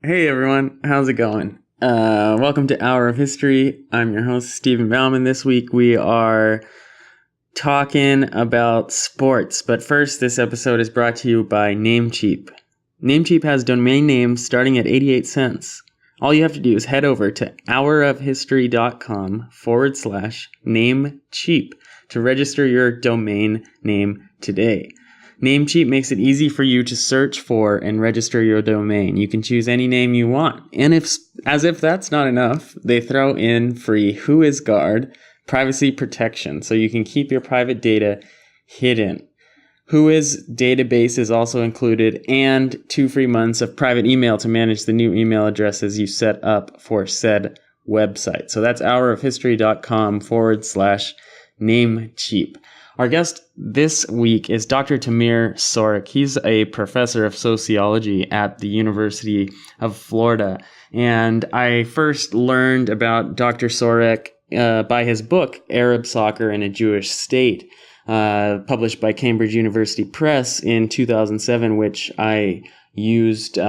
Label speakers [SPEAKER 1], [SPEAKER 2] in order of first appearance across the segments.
[SPEAKER 1] Hey everyone, how's it going? Welcome to Hour of History. I'm your host, Stephen Bauman. This week we are talking about sports, but first this episode is brought to you by Namecheap. Namecheap has domain names starting at 88 cents. All you have to do is head over to hourofhistory.com/Namecheap to register your domain name today. Namecheap makes it easy for you to search for and register your domain. You can choose any name you want. And as if that's not enough, they throw in free WhoisGuard privacy protection so you can keep your private data hidden. Whois database is also included, and 2 free months of private email to manage the new email addresses you set up for said website. So that's hourofhistory.com/Namecheap. Our guest this week is Dr. Tamir Sorek. He's a professor of sociology at the University of Florida. And I first learned about Dr. Sorek by his book, Arab Soccer in a Jewish State, published by Cambridge University Press in 2007, which I used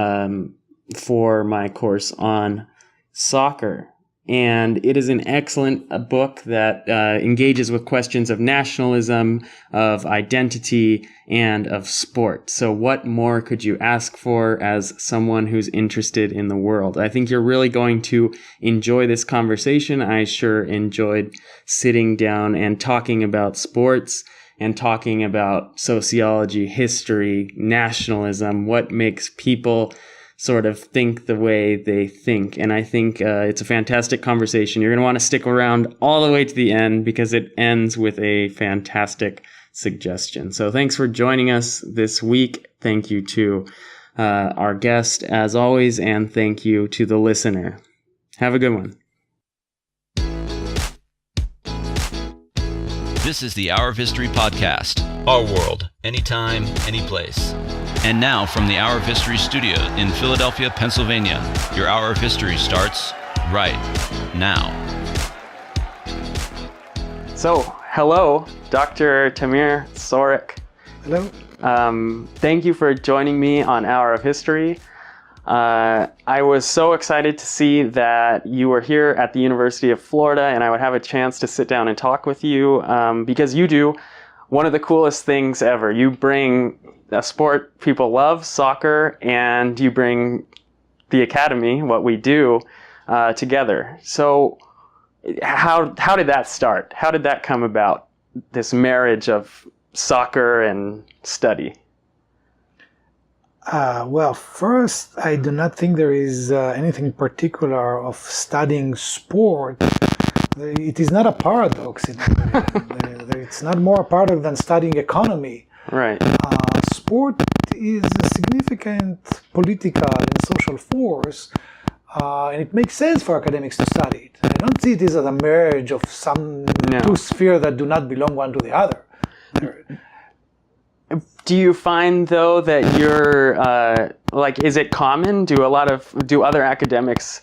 [SPEAKER 1] for my course on soccer. And it is an excellent book that engages with questions of nationalism, of identity, and of sport. So what more could you ask for as someone who's interested in the world? I think you're really going to enjoy this conversation. I sure enjoyed sitting down and talking about sports and talking about sociology, history, nationalism, what makes people sort of think the way they think. And I think it's a fantastic conversation. You're going to want to stick around all the way to the end because it ends with a fantastic suggestion. So thanks for joining us this week. Thank you to our guest, as always, and thank you to the listener. Have a good one.
[SPEAKER 2] This is the Hour of History podcast. Our world, anytime, any place. And now from the Hour of History studio in Philadelphia, Pennsylvania, your Hour of History starts right now.
[SPEAKER 1] So, hello, Dr. Tamir Sorek.
[SPEAKER 3] Hello.
[SPEAKER 1] Thank you for joining me on Hour of History. I was so excited to see that you were here at the University of Florida and I would have a chance to sit down and talk with you because you do one of the coolest things ever. You bring a sport people love, soccer, and you bring the academy, what we do, together. So how did that start? How did that come about, this marriage of soccer and study?
[SPEAKER 3] Well, first, I do not think there is anything particular of studying sport. It is not a paradox. It's not more a paradox than studying economy.
[SPEAKER 1] Right.
[SPEAKER 3] Sport is a significant political and social force, and it makes sense for academics to study it. I don't see it as a marriage of some two spheres that do not belong one to the other.
[SPEAKER 1] Do you find, though, that you're, is it common? Do other academics,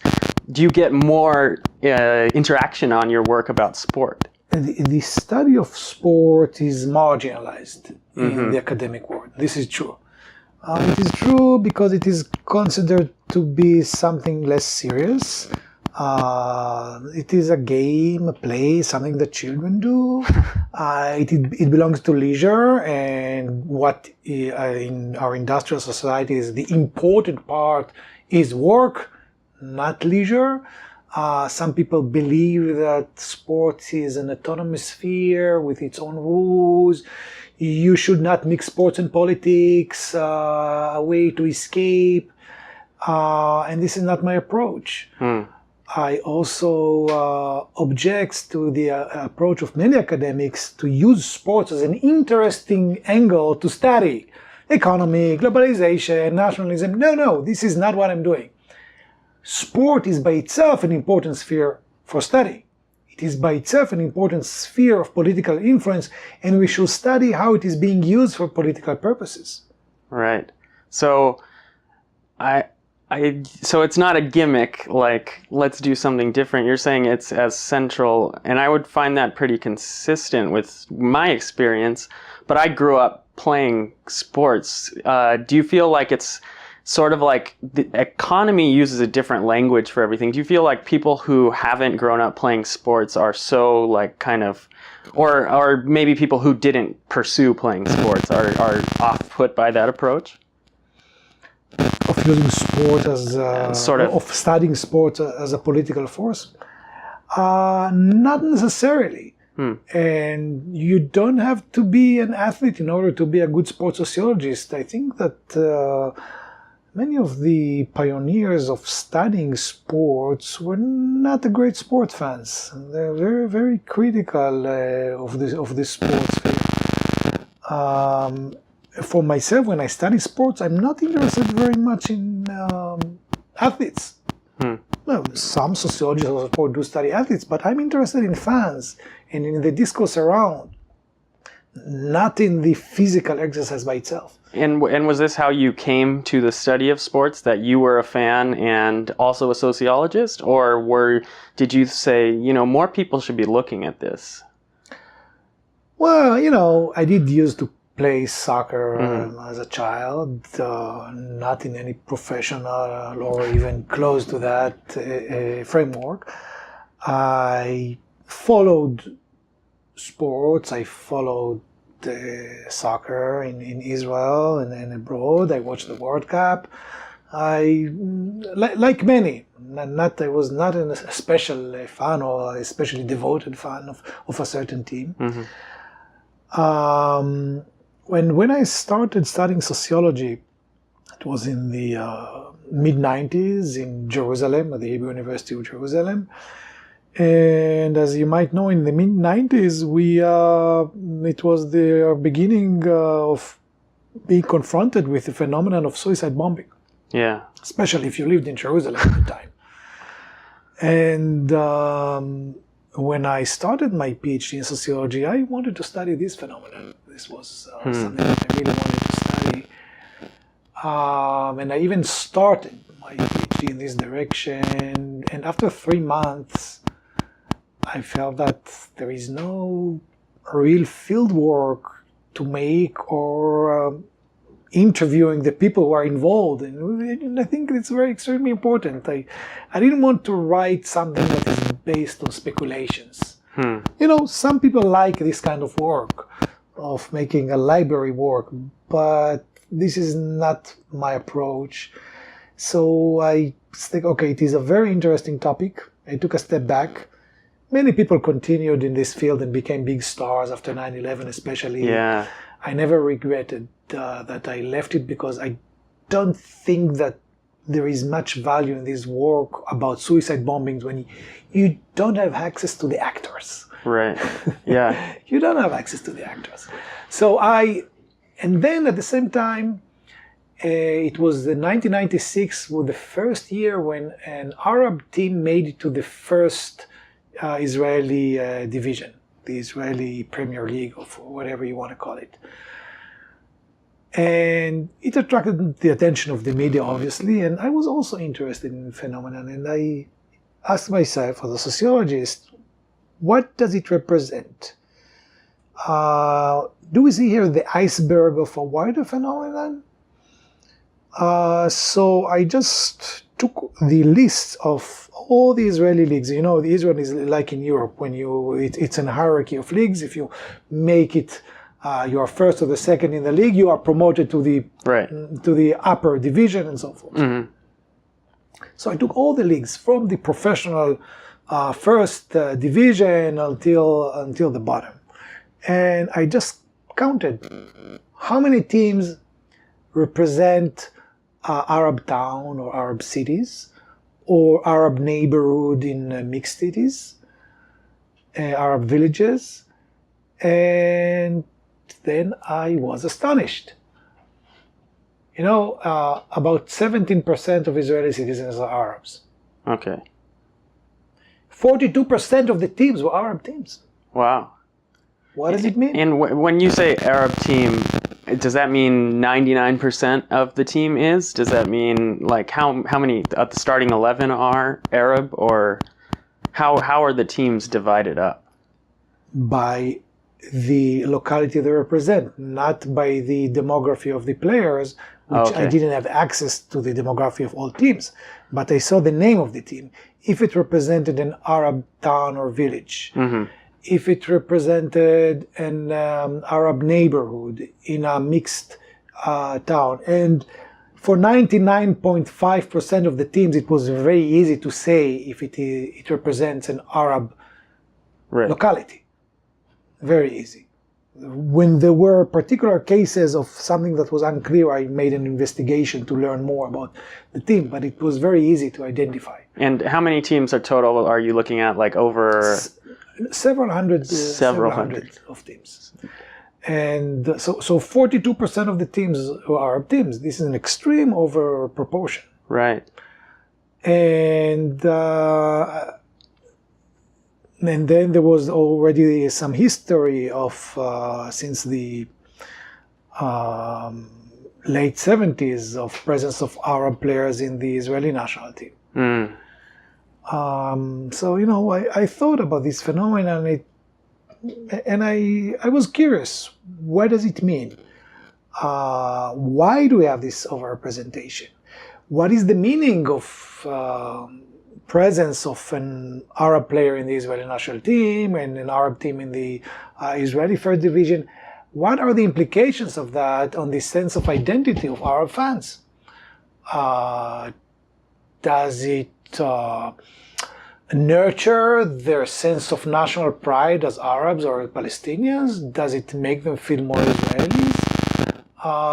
[SPEAKER 1] do you get more interaction on your work about sport?
[SPEAKER 3] The study of sport is marginalized in the academic world. This is true. It is true because it is considered to be something less serious. It is a game, a play, something that children do. It belongs to leisure, and what in our industrial society is the important part is work, not leisure. Some people believe that sports is an autonomous sphere with its own rules. You should not mix sports and politics, a way to escape. And this is not my approach. I also object to the approach of many academics to use sports as an interesting angle to study. Economy, globalization, nationalism. No, this is not what I'm doing. Sport is by itself an important sphere for study. It is by itself an important sphere of political influence, and we should study how it is being used for political purposes.
[SPEAKER 1] Right. So so it's not a gimmick, like, let's do something different. You're saying it's as central, and I would find that pretty consistent with my experience, but I grew up playing sports. Do you feel like it's sort of like the economy uses a different language for everything. Do you feel like people who haven't grown up playing sports are so like kind of, or maybe people who didn't pursue playing sports are off put by that approach?
[SPEAKER 3] Of using sport as of studying sport as a political force? Not necessarily. And you don't have to be an athlete in order to be a good sports sociologist. I think that many of the pioneers of studying sports were not the great sport fans. They're very, very critical of this sports field. For myself, when I study sports, I'm not interested very much in athletes. Well, some sociologists of sport do study athletes, but I'm interested in fans and in the discourse around, not in the physical exercise by itself.
[SPEAKER 1] And was this how you came to the study of sports, that you were a fan and also a sociologist? Or did you say, more people should be looking at this?
[SPEAKER 3] Well, I did used to play soccer as a child, not in any professional or even close to that framework. I followed sports. I followed soccer in Israel and abroad. I watched the World Cup. Like many, I was not a special fan or especially devoted fan of a certain team. When I started studying sociology, it was in the mid-90s in Jerusalem, at the Hebrew University of Jerusalem. And as you might know, in the mid-90s, it was the beginning of being confronted with the phenomenon of suicide bombing.
[SPEAKER 1] Yeah.
[SPEAKER 3] Especially if you lived in Jerusalem at the time. And when I started my PhD in sociology, I wanted to study this phenomenon. This was something that I really wanted to study. And I even started my PhD in this direction. And after 3 months, I felt that there is no real field work to make or interviewing the people who are involved. And I think it's very extremely important. I didn't want to write something that is based on speculations. Some people like this kind of work, of making a library work, but this is not my approach. So I think, okay, it is a very interesting topic. I took a step back. Many people continued in this field and became big stars after 9/11, especially.
[SPEAKER 1] Yeah.
[SPEAKER 3] I never regretted that I left it, because I don't think that there is much value in this work about suicide bombings when you don't have access to the actors.
[SPEAKER 1] Right. Yeah.
[SPEAKER 3] You don't have access to the actors. And then at the same time, it was the 1996 was the first year when an Arab team made it to the first Israeli division, the Israeli Premier League, or whatever you want to call it. And it attracted the attention of the media, obviously, and I was also interested in the phenomenon. And I asked myself, as a sociologist, what does it represent? Do we see here the iceberg of a wider phenomenon? So I just took the list of all the Israeli leagues. The Israel is like in Europe, when it's a hierarchy of leagues. If you make it, you are first or the second in the league, you are promoted to the upper division and so forth. Mm-hmm. So I took all the leagues from the professional first division until the bottom, and I just counted how many teams represent Arab town or Arab cities or Arab neighborhood in mixed cities, Arab villages, and then I was astonished. About 17% of Israeli citizens are Arabs.
[SPEAKER 1] Okay.
[SPEAKER 3] 42% of the teams were Arab teams.
[SPEAKER 1] Wow.
[SPEAKER 3] What does it mean?
[SPEAKER 1] And when you say Arab team, does that mean 99% of the team is? Does that mean like how many at the starting 11 are Arab, or how are the teams divided up?
[SPEAKER 3] By the locality they represent, not by the demography of the players, which
[SPEAKER 1] Okay.
[SPEAKER 3] I didn't have access to the demography of all teams, but I saw the name of the team. If it represented an Arab town or village, if it represented an Arab neighborhood in a mixed town, and for 99.5% of the teams, it was very easy to say if it represents an Arab locality. Very easy. When there were particular cases of something that was unclear, I made an investigation to learn more about the team, but it was very easy to identify.
[SPEAKER 1] And how many teams are total are you looking at, like over?
[SPEAKER 3] Several hundred of teams. And so 42% of the teams are Arab teams. This is an extreme over proportion.
[SPEAKER 1] Right.
[SPEAKER 3] And then there was already some history of since the late 70s of presence of Arab players in the Israeli national team. So I thought about this phenomenon, and I was curious. What does it mean? Why do we have this overrepresentation? What is the meaning of presence of an Arab player in the Israeli national team and an Arab team in the Israeli first division? What are the implications of that on the sense of identity of Arab fans? Does it nurture their sense of national pride as Arabs or Palestinians? Does it make them feel more Israelis?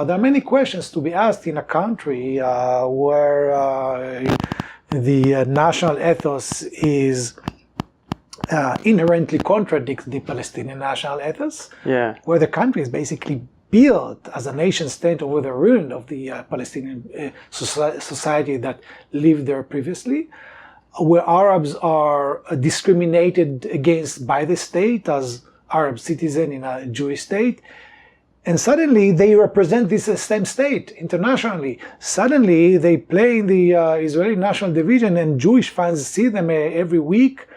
[SPEAKER 3] There are many questions to be asked in a country where the national ethos is inherently contradicts the Palestinian national ethos, where the country is basically built as a nation state over the ruin of the Palestinian society that lived there previously, where Arabs are discriminated against by the state as Arab citizens in a Jewish state. And suddenly they represent this same state internationally. Suddenly they play in the Israeli national division and Jewish fans see them every week.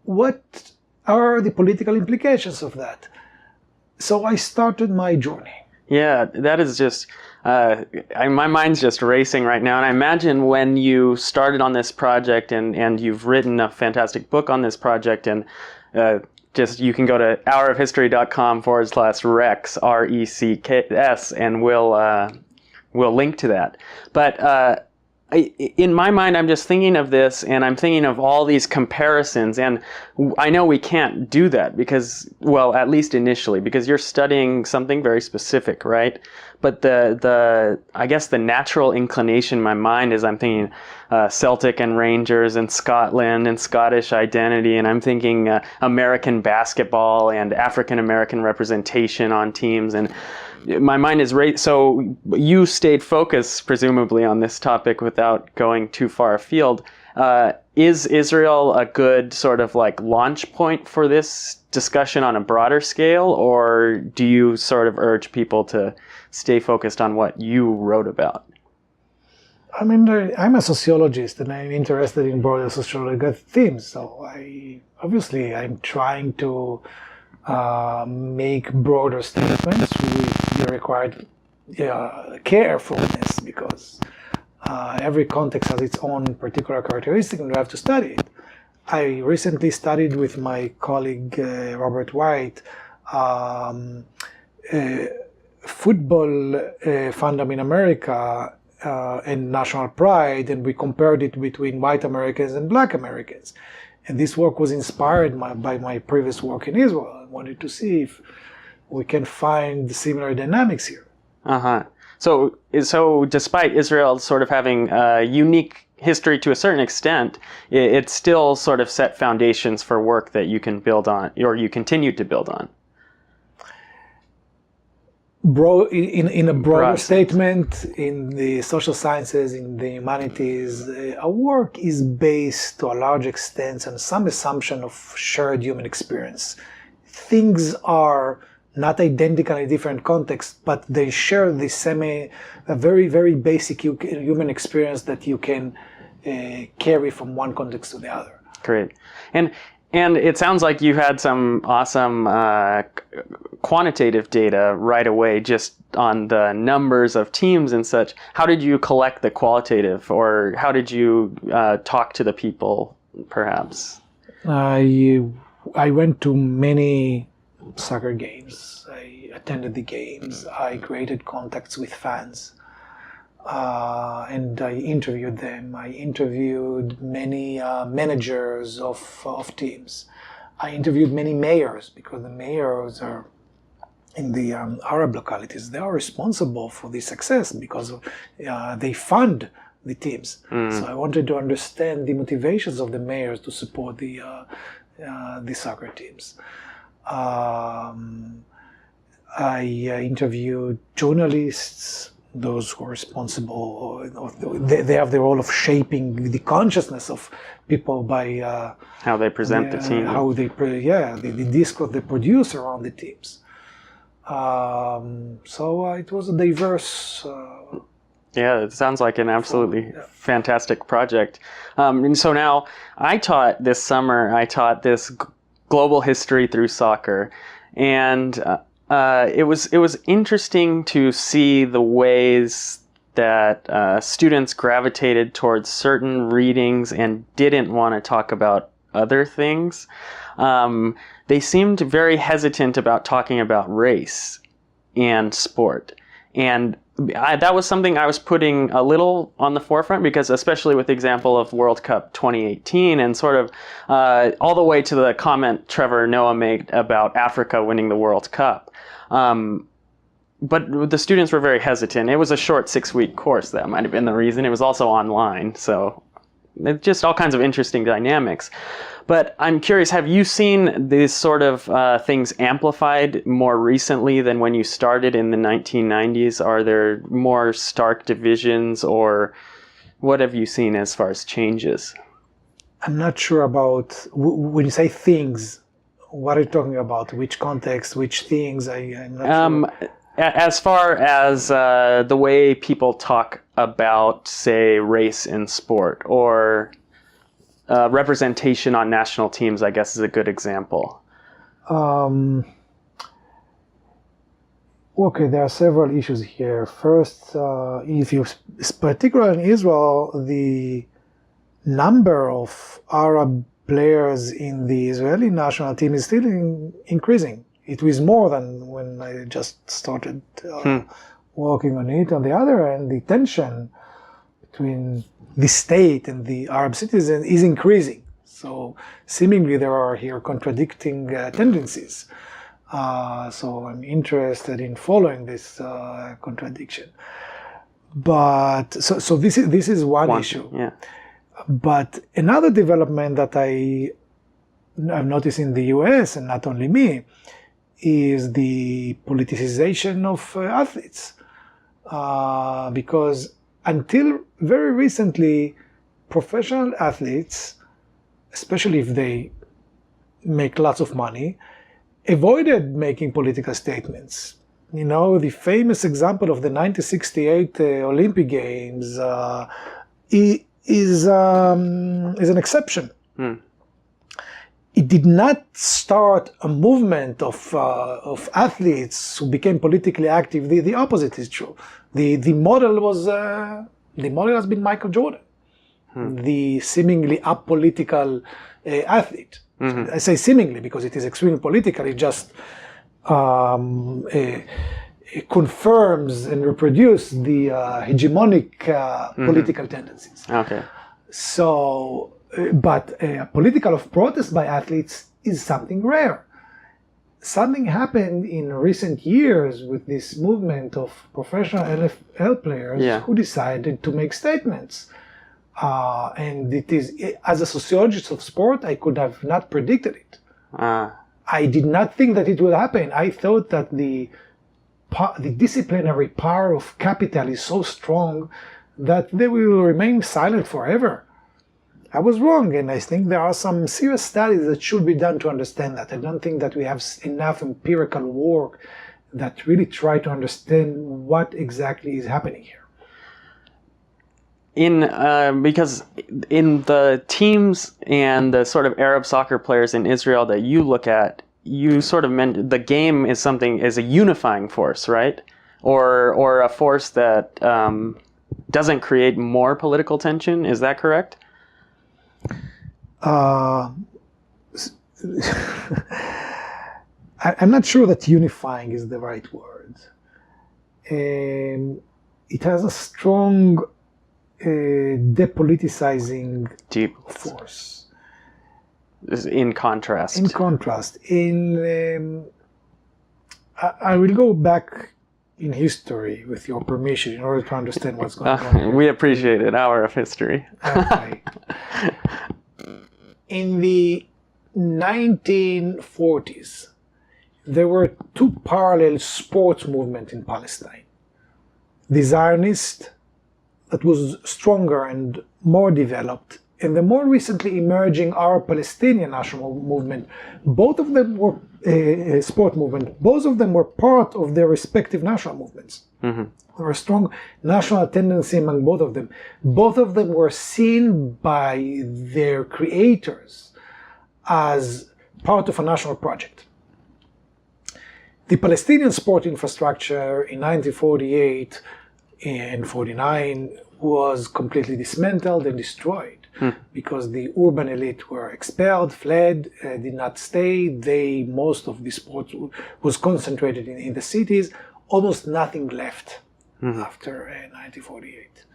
[SPEAKER 3] What are the political implications of that? So I started my journey.
[SPEAKER 1] Yeah, that is just, my mind's just racing right now. And I imagine when you started on this project and you've written a fantastic book on this project, and you can go to hourofhistory.com/Rex, RECKS, and we'll link to that. But in my mind, I'm just thinking of this, and I'm thinking of all these comparisons, and I know we can't do that because, well, at least initially, because you're studying something very specific, right? But I guess the natural inclination in my mind is I'm thinking Celtic and Rangers and Scotland and Scottish identity, and I'm thinking American basketball and African American representation on teams, and my mind is right. So you stayed focused, presumably, on this topic without going too far afield. Is Israel a good sort of like launch point for this discussion on a broader scale, or do you sort of urge people to stay focused on what you wrote about?
[SPEAKER 3] I mean, I'm a sociologist and I'm interested in broader sociological themes. So I'm trying to make broader statements with the required carefulness, because every context has its own particular characteristic and we have to study it. I recently studied with my colleague Robert White football fandom in America and national pride, and we compared it between white Americans and black Americans. And this work was inspired by my previous work in Israel. I wanted to see if we can find similar dynamics here.
[SPEAKER 1] So despite Israel sort of having a unique history to a certain extent, it still sort of set foundations for work that you can build on, or you continue to build on.
[SPEAKER 3] In a broader statement, in the social sciences, in the humanities, our work is based to a large extent on some assumption of shared human experience. Things are not identical in different contexts, but they share the same, a very, very basic human experience that you can carry from one context to the other.
[SPEAKER 1] Great. And And it sounds like you had some awesome quantitative data right away just on the numbers of teams and such. How did you collect the qualitative, or how did you talk to the people, perhaps?
[SPEAKER 3] I went to many soccer games. I attended the games. I created contacts with fans. And I interviewed them. I interviewed many managers of teams. I interviewed many mayors, because the mayors are in the Arab localities. They are responsible for the success because they fund the teams. So I wanted to understand the motivations of the mayors to support the soccer teams. I interviewed journalists, those who are responsible. They have the role of shaping the consciousness of people by
[SPEAKER 1] how they present the team,
[SPEAKER 3] how they the discourse they produce around the teams. So it was a diverse.
[SPEAKER 1] Yeah, it sounds like an absolutely fantastic project. And so now I taught this global history through soccer, and it was interesting to see the ways that students gravitated towards certain readings and didn't want to talk about other things. They seemed very hesitant about talking about race and sport. And that was something I was putting a little on the forefront, because especially with the example of World Cup 2018 and sort of all the way to the comment Trevor Noah made about Africa winning the World Cup. But the students were very hesitant. It was a short 6-week course. That might have been the reason. It was also online. So just all kinds of interesting dynamics. But I'm curious, have you seen these sort of things amplified more recently than when you started in the 1990s? Are there more stark divisions, or what have you seen as far as changes?
[SPEAKER 3] I'm not sure about, when you say things, what are you talking about? Which context, which things? I'm not sure.
[SPEAKER 1] As far as the way people talk about, say, race in sport, or representation on national teams, I guess, is a good example.
[SPEAKER 3] Okay, there are several issues here. First, if you, particularly in Israel, the number of Arab players in the Israeli national team is still increasing. It was more than when I just started working on it. On the other hand, the tension between the state and the Arab citizen is increasing. So seemingly there are here contradicting tendencies. So I'm interested in following this contradiction. But so this is one issue.
[SPEAKER 1] Yeah.
[SPEAKER 3] But another development that I've noticed in the US, and not only me, is the politicization of athletes. Because until very recently, professional athletes, especially if they make lots of money, avoided making political statements. You know, the famous example of the 1968 Olympic Games is an exception. It did not start a movement of athletes who became politically active. The opposite is true. The model has been Michael Jordan, the seemingly apolitical athlete. I say seemingly because it is extremely political. It just it confirms and reproduces the hegemonic political tendencies.
[SPEAKER 1] Okay.
[SPEAKER 3] So, but political of protest by athletes is something rare. Something happened in recent years with this movement of professional NFL players who decided to make statements. And it is, as a sociologist of sport, I could have not predicted it. I did not think that it would happen. I thought that the disciplinary power of capital is so strong that they will remain silent forever. I was wrong, and I think there are some serious studies that should be done to understand that. I don't think that we have enough empirical work that really try to understand what exactly is happening here.
[SPEAKER 1] because in the teams and the sort of Arab soccer players in Israel that you look at, you sort of meant the game is a unifying force, right? Or a force that doesn't create more political tension. Is that correct?
[SPEAKER 3] I'm not sure that unifying is the right word. It has a strong depoliticizing
[SPEAKER 1] Deep
[SPEAKER 3] force.
[SPEAKER 1] In contrast.
[SPEAKER 3] I will go back in history with your permission in order to understand what's going on here.
[SPEAKER 1] We appreciate it, hour of history.
[SPEAKER 3] Okay. In the 1940s, there were two parallel sports movements in Palestine. The Zionist, that was stronger and more developed, and the more recently emerging Arab-Palestinian national movement. Both of them were sport movement. Both of them were part of their respective national movements. Mm-hmm. There was a strong national tendency among both of them. Both of them were seen by their creators as part of a national project. The Palestinian sport infrastructure in 1948 and 49 was completely dismantled and destroyed because the urban elite were expelled, fled, did not stay. Most of the sport was concentrated in the cities. Almost nothing left after 1948.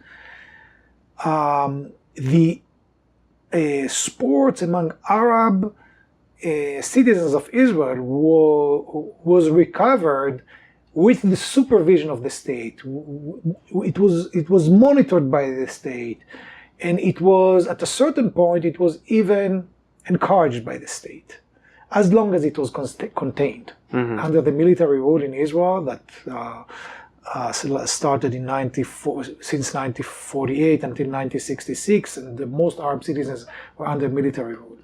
[SPEAKER 3] The sports among Arab citizens of Israel was recovered with the supervision of the state. It was monitored by the state, and it was, at a certain point, it was even encouraged by the state, as long as it was contained under the military rule in Israel that started since 1948 until 1966, and most Arab citizens were under military rule.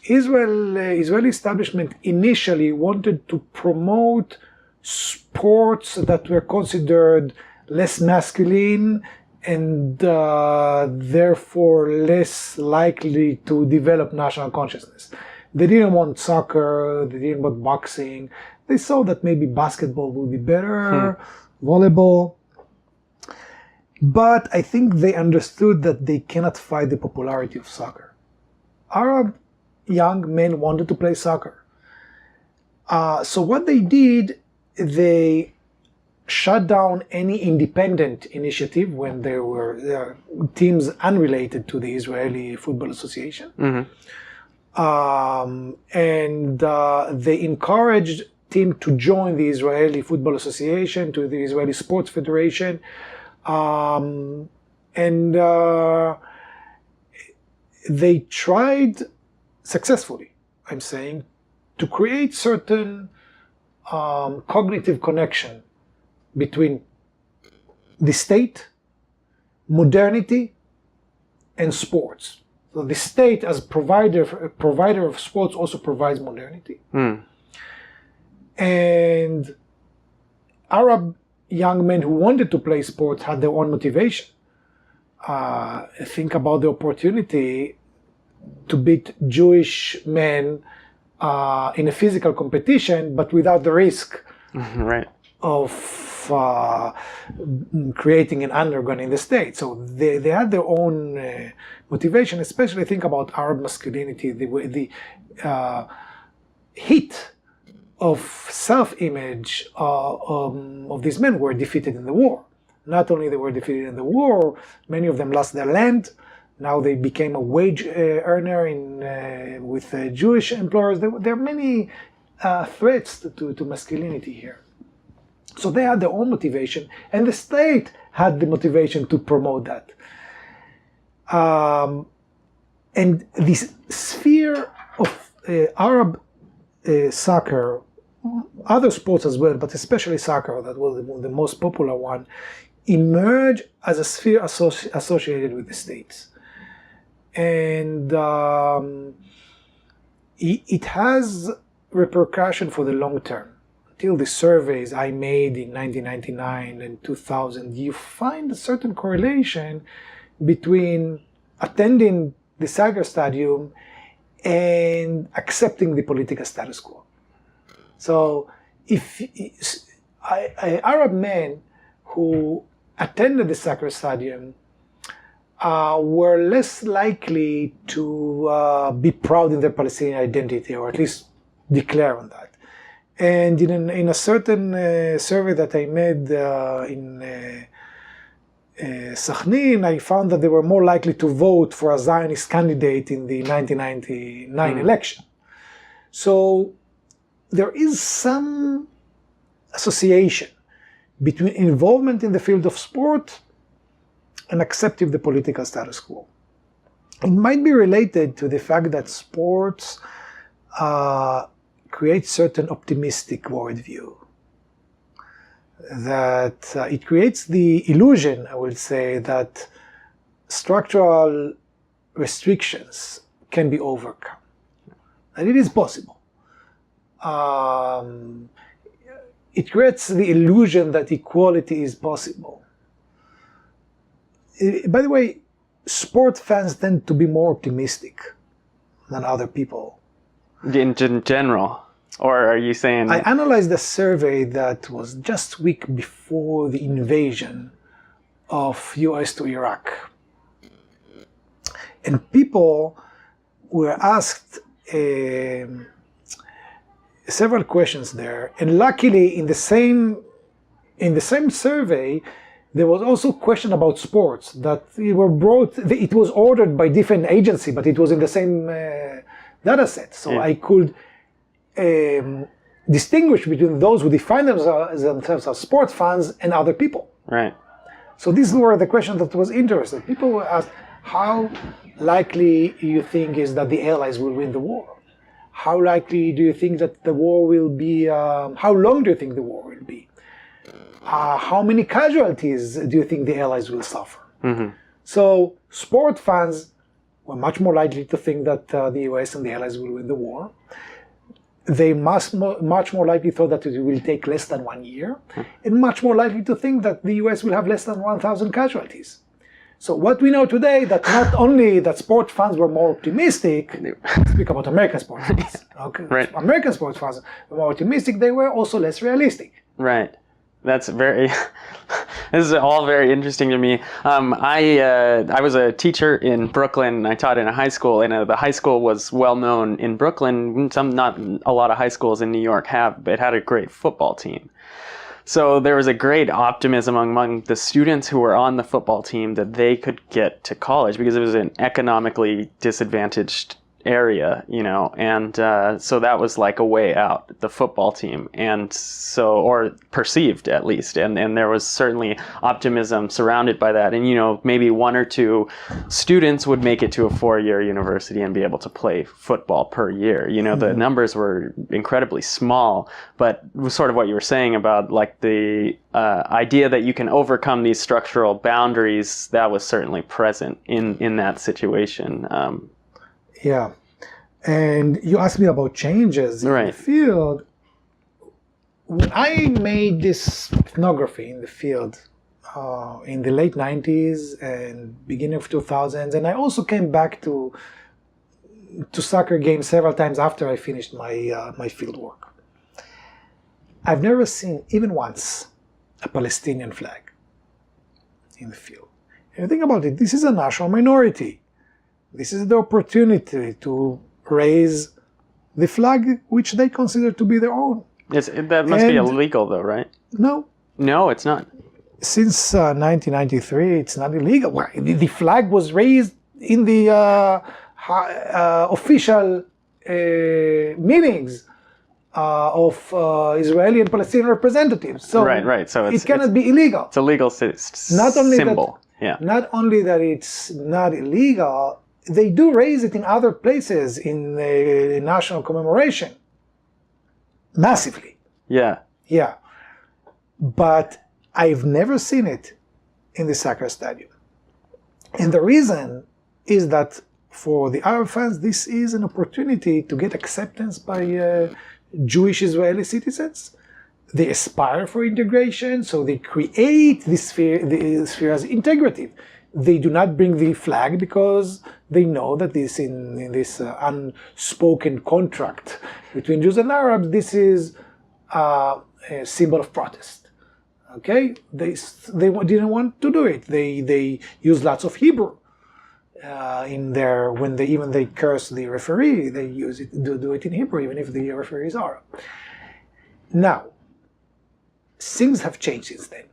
[SPEAKER 3] Israeli establishment initially wanted to promote sports that were considered less masculine and therefore less likely to develop national consciousness. They didn't want soccer, they didn't want boxing. They saw that maybe basketball would be better, volleyball. But I think they understood that they cannot fight the popularity of soccer. Arab young men wanted to play soccer. So what they did, they shut down any independent initiative when there were teams unrelated to the Israeli Football Association. And they encouraged teams to join the Israeli Football Association, to the Israeli Sports Federation. They tried successfully, I'm saying, to create certain cognitive connection between the state, modernity, and sports. So the state, as provider of sports, also provides modernity. And Arab young men who wanted to play sports had their own motivation. Think about the opportunity to beat Jewish men in a physical competition, but without the risk of creating an underground in the state. So they had their own motivation, especially think about Arab masculinity, the heat of self-image of these men were defeated in the war. Not only they were defeated in the war, many of them lost their land. Now they became a wage earner with Jewish employers. There are many threats to masculinity here. So they had their own motivation, and the state had the motivation to promote that. And this sphere of Arab soccer, other sports as well, but especially soccer, that was the most popular one, emerged as a sphere associated with the states. And it has repercussion for the long term. until the surveys I made in 1999 and 2000, you find a certain correlation between attending the soccer stadium and accepting the political status quo. So if Arab men who attended the soccer stadium were less likely to be proud in their Palestinian identity, or at least declare on that. And in a certain survey that I made in Sakhnin, I found that they were more likely to vote for a Zionist candidate in the 1999 election. So there is some association between involvement in the field of sport and accepting the political status quo. It might be related to the fact that sports create certain optimistic worldview. That it creates the illusion, I would say, that structural restrictions can be overcome. And it is possible. It creates the illusion that equality is possible. By the way, sport fans tend to be more optimistic than other people.
[SPEAKER 1] In general? Or are you saying...
[SPEAKER 3] I analyzed a survey that was just a week before the invasion of US to Iraq. And people were asked several questions there. And luckily, in the same survey, there was also a question about sports that it was ordered by different agency, but it was in the same data set. So I could distinguish between those who define themselves as sports fans and other people.
[SPEAKER 1] Right.
[SPEAKER 3] So these were the questions that was interesting. People were asked, how likely you think is that the Allies will win the war? How likely do you think that the war will be, how long do you think the war will be? How many casualties do you think the Allies will suffer? Mm-hmm. So sport fans were much more likely to think that the US and the Allies will win the war. They much more likely thought that it will take less than 1 year, and much more likely to think that the US will have less than 1,000 casualties. So what we know today, that not only that sport fans were more optimistic, speak about American sports fans, okay? Right. American sports fans were more optimistic, they were also less realistic.
[SPEAKER 1] Right. That's very, this is all very interesting to me. I was a teacher in Brooklyn. I taught in a high school, and the high school was well known in Brooklyn. Not a lot of high schools in New York have, but it had a great football team. So there was a great optimism among the students who were on the football team that they could get to college because it was an economically disadvantaged area, and so that was like a way out, the football team, and so, or perceived at least, and there was certainly optimism surrounded by that, and maybe 1 or 2 students would make it to a 4-year university and be able to play football per year. The numbers were incredibly small, but sort of what you were saying about like the idea that you can overcome these structural boundaries, that was certainly present in that situation.
[SPEAKER 3] Yeah, and you asked me about changes in the field. When I made this ethnography in the field in the late 90s and beginning of 2000s, and I also came back to soccer games several times after I finished my field work. I've never seen, even once, a Palestinian flag in the field. And think about it, this is a national minority. This is the opportunity to raise the flag which they consider to be their own.
[SPEAKER 1] That must be illegal though, right?
[SPEAKER 3] No.
[SPEAKER 1] No, it's not.
[SPEAKER 3] Since 1993, it's not illegal. The flag was raised in the official meetings of Israeli and Palestinian representatives. So
[SPEAKER 1] right. So
[SPEAKER 3] it cannot be illegal.
[SPEAKER 1] It's a legal symbol.
[SPEAKER 3] Not only that it's not illegal, they do raise it in other places in the national commemoration. Massively. Yeah. But I've never seen it in the soccer stadium. And the reason is that for the Arab fans, this is an opportunity to get acceptance by Jewish Israeli citizens they aspire for integration, so they create the sphere as integrative. They do not bring the flag because they know that this in this unspoken contract between Jews and Arabs, this is a symbol of protest. Okay, they didn't want to do it. They use lots of Hebrew in their when they curse the referee. They use it do it in Hebrew even if the referee is Arab. Now, things have changed since then,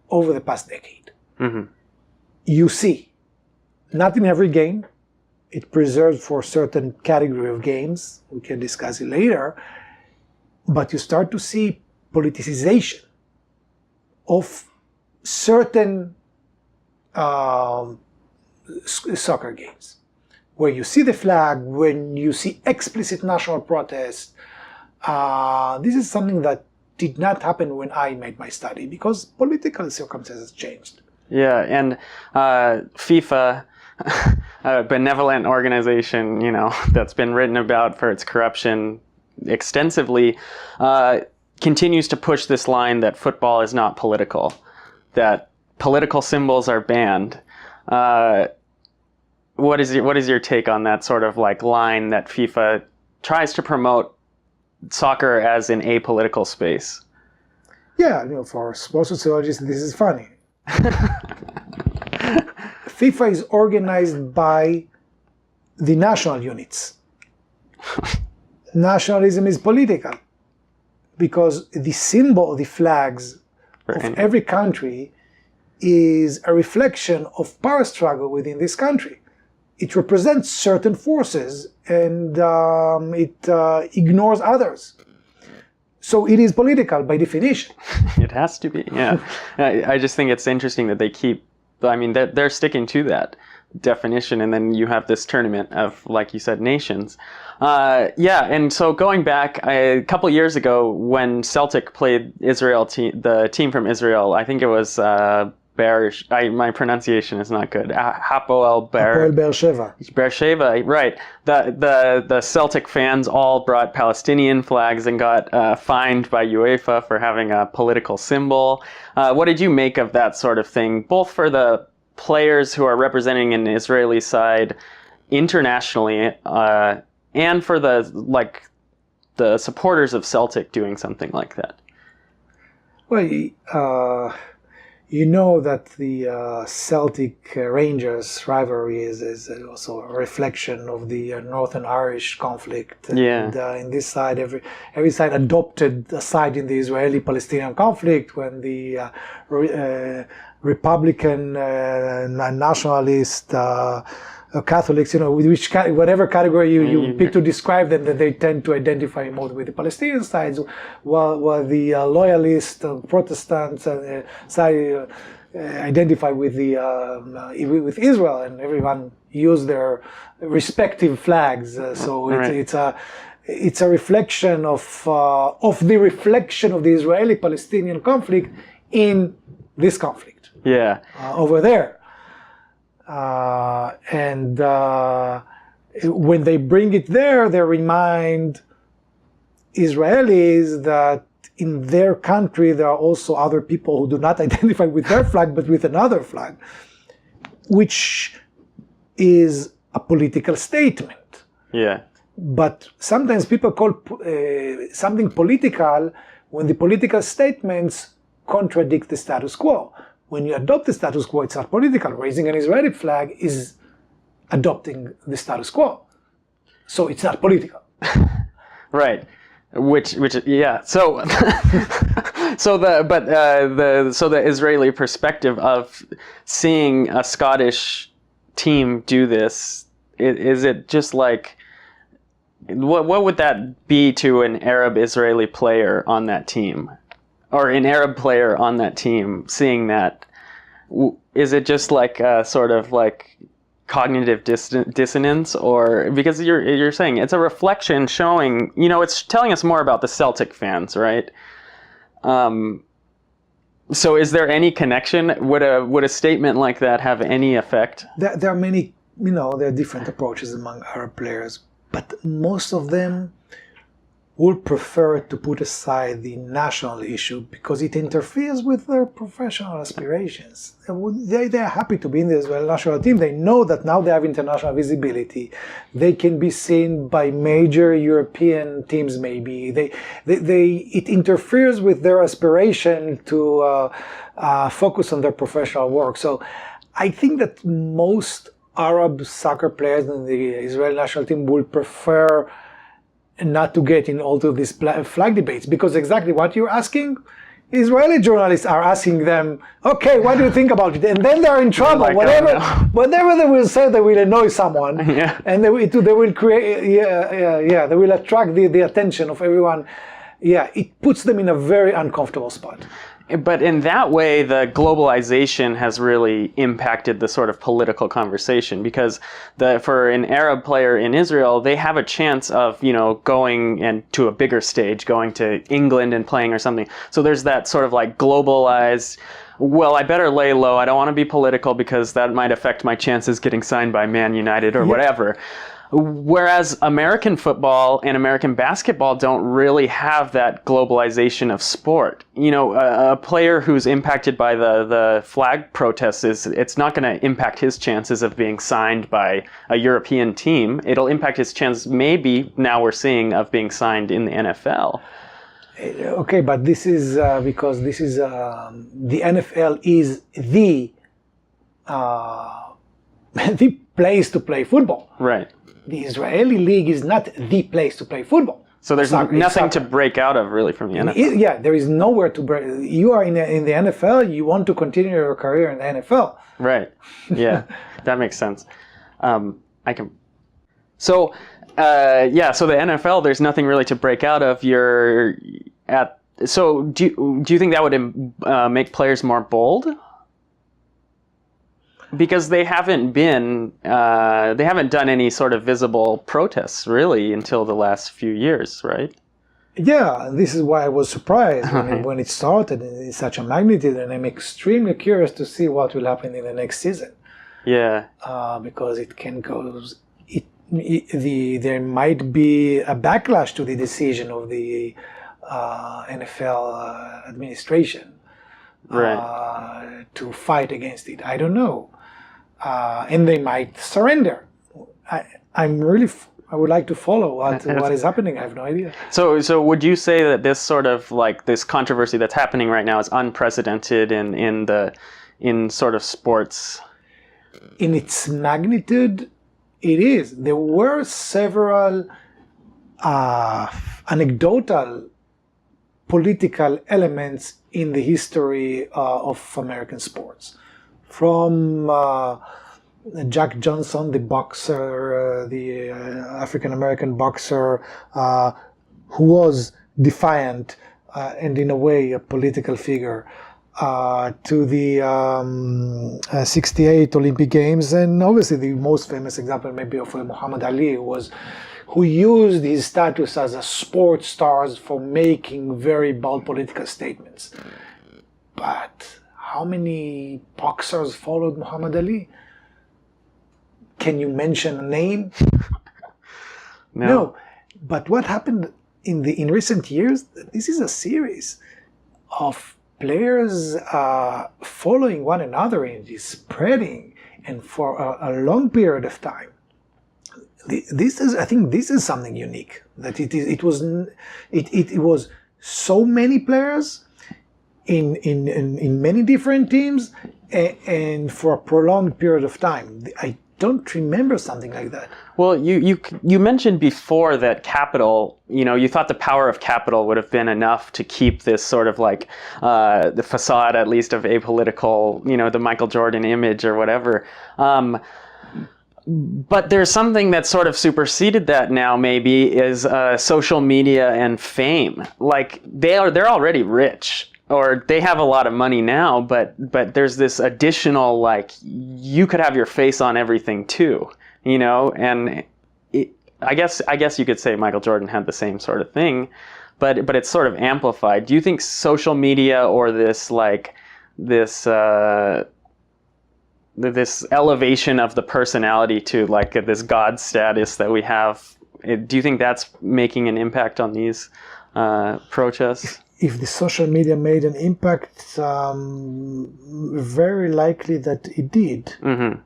[SPEAKER 3] over the past decade. Mm-hmm. You see, not in every game, it preserved for a certain category of games, we can discuss it later, but you start to see politicization of certain soccer games, where you see the flag, when you see explicit national protest. This is something that did not happen when I made my study because political circumstances changed.
[SPEAKER 1] Yeah, and FIFA, a benevolent organization, that's been written about for its corruption extensively, continues to push this line that football is not political, that political symbols are banned. What is your take on that sort of like line that FIFA tries to promote soccer as an apolitical space?
[SPEAKER 3] Yeah, for sports sociologists, this is funny. FIFA is organized by the national units. Nationalism is political because the symbol, the flags of every country is a reflection of power struggle within this country. It represents certain forces and it ignores others. So it is political by definition.
[SPEAKER 1] It has to be, yeah. I just think it's interesting that they're sticking to that definition, and then you have this tournament of, like you said, nations. And so going back a couple years ago when Celtic played the team from Israel, I think it was my pronunciation is not good. Hapoel
[SPEAKER 3] Sheva.
[SPEAKER 1] Sheva, right. The Celtic fans all brought Palestinian flags and got fined by UEFA for having a political symbol. What did you make of that sort of thing, both for the players who are representing an Israeli side internationally, and for the supporters of Celtic doing something like that?
[SPEAKER 3] Well, you know that the Celtic Rangers rivalry is also a reflection of the Northern Irish conflict.
[SPEAKER 1] Yeah.
[SPEAKER 3] And in this side, every side adopted a side in the Israeli-Palestinian conflict when the Republican nationalist Catholics, whatever category you pick to describe them, that they tend to identify more with the Palestinian sides, while the loyalist Protestant side identify with Israel, and everyone use their respective flags. It's a reflection of the reflection of the Israeli-Palestinian conflict in this conflict.
[SPEAKER 1] Yeah.
[SPEAKER 3] Over there. When they bring it there, they remind Israelis that in their country there are also other people who do not identify with their flag but with another flag, which is a political statement.
[SPEAKER 1] Yeah.
[SPEAKER 3] But sometimes people call something political when the political statements contradict the status quo. When you adopt the status quo, it's not political. Raising an Israeli flag is adopting the status quo. So it's not political.
[SPEAKER 1] Right. Which yeah. So the Israeli perspective of seeing a Scottish team do this, is it just like, what would that be to an Arab Israeli player on that team? Or an Arab player on that team seeing that? Is it just like a sort of like cognitive dissonance? Or because you're saying it's a reflection showing, it's telling us more about the Celtic fans, right? So is there any connection? Would a statement like that have any effect?
[SPEAKER 3] There are many, there are different approaches among Arab players, but most of them would prefer to put aside the national issue because it interferes with their professional aspirations. They're happy to be in the Israeli national team. They know that now they have international visibility. They can be seen by major European teams maybe. It interferes with their aspiration to focus on their professional work. So I think that most Arab soccer players in the Israeli national team will prefer not to get in all of these flag debates, because exactly what you're asking, Israeli journalists are asking them, okay, what do you think about it? And then they're in trouble.
[SPEAKER 1] Like,
[SPEAKER 3] whatever they will say, they will annoy someone, and they will create, they will attract the attention of everyone. Yeah, it puts them in a very uncomfortable spot.
[SPEAKER 1] But in that way, the globalization has really impacted the sort of political conversation, because for an Arab player in Israel, they have a chance of, going to a bigger stage, going to England and playing or something. So there's that sort of like globalized, well, I better lay low. I don't want to be political because that might affect my chances getting signed by Man United or whatever. Whereas American football and American basketball don't really have that globalization of sport. A player who's impacted by the flag protests, it's not going to impact his chances of being signed by a European team. It'll impact his chance, maybe now we're seeing, of being signed in the NFL.
[SPEAKER 3] Okay, but this is because this is the NFL is the place to play football.
[SPEAKER 1] Right.
[SPEAKER 3] The Israeli league is not the place to play football.
[SPEAKER 1] So there's nothing to break out of really from the NFL.
[SPEAKER 3] There is nowhere to break. You are in the NFL. You want to continue your career in the NFL.
[SPEAKER 1] Right. Yeah, that makes sense. I can. So so the NFL, there's nothing really to break out of. So do you think that would make players more bold? Because they haven't done any sort of visible protests really until the last few years, right?
[SPEAKER 3] Yeah, this is why I was surprised when it started in such a magnitude, and I'm extremely curious to see what will happen in the next season.
[SPEAKER 1] Yeah,
[SPEAKER 3] because it can go. There might be a backlash to the decision of the NFL administration,
[SPEAKER 1] right,
[SPEAKER 3] to fight against it. I don't know. And they might surrender. I would like to follow what is happening. I have no idea.
[SPEAKER 1] So would you say that this sort of like this controversy that's happening right now is unprecedented in sort of sports?
[SPEAKER 3] In its magnitude, it is. There were several anecdotal political elements in the history of American sports. From Jack Johnson, the boxer, the African-American boxer, who was defiant and in a way a political figure, to the 68 Olympic Games, and obviously the most famous example maybe of Muhammad Ali, who used his status as a sports star for making very bold political statements. But how many boxers followed Muhammad Ali? Can you mention a name? No. But what happened in recent years? This is a series of players following one another and spreading, and for a long period of time. I think this is something unique. That it was so many players in many different teams and for a prolonged period of time. I don't remember something like that.
[SPEAKER 1] Well, you mentioned before that capital, you thought the power of capital would have been enough to keep this sort of like the facade, at least, of apolitical, the Michael Jordan image or whatever. But there's something that sort of superseded that now, maybe, is social media and fame. Like they're already rich, or they have a lot of money now, but there's this additional, like, you could have your face on everything too, and I guess you could say Michael Jordan had the same sort of thing, but it's sort of amplified. Do you think social media or this elevation of the personality to like this God status that we have Do you think that's making an impact on these protests?
[SPEAKER 3] If the social media made an impact, very likely that it did.
[SPEAKER 1] Mm-hmm.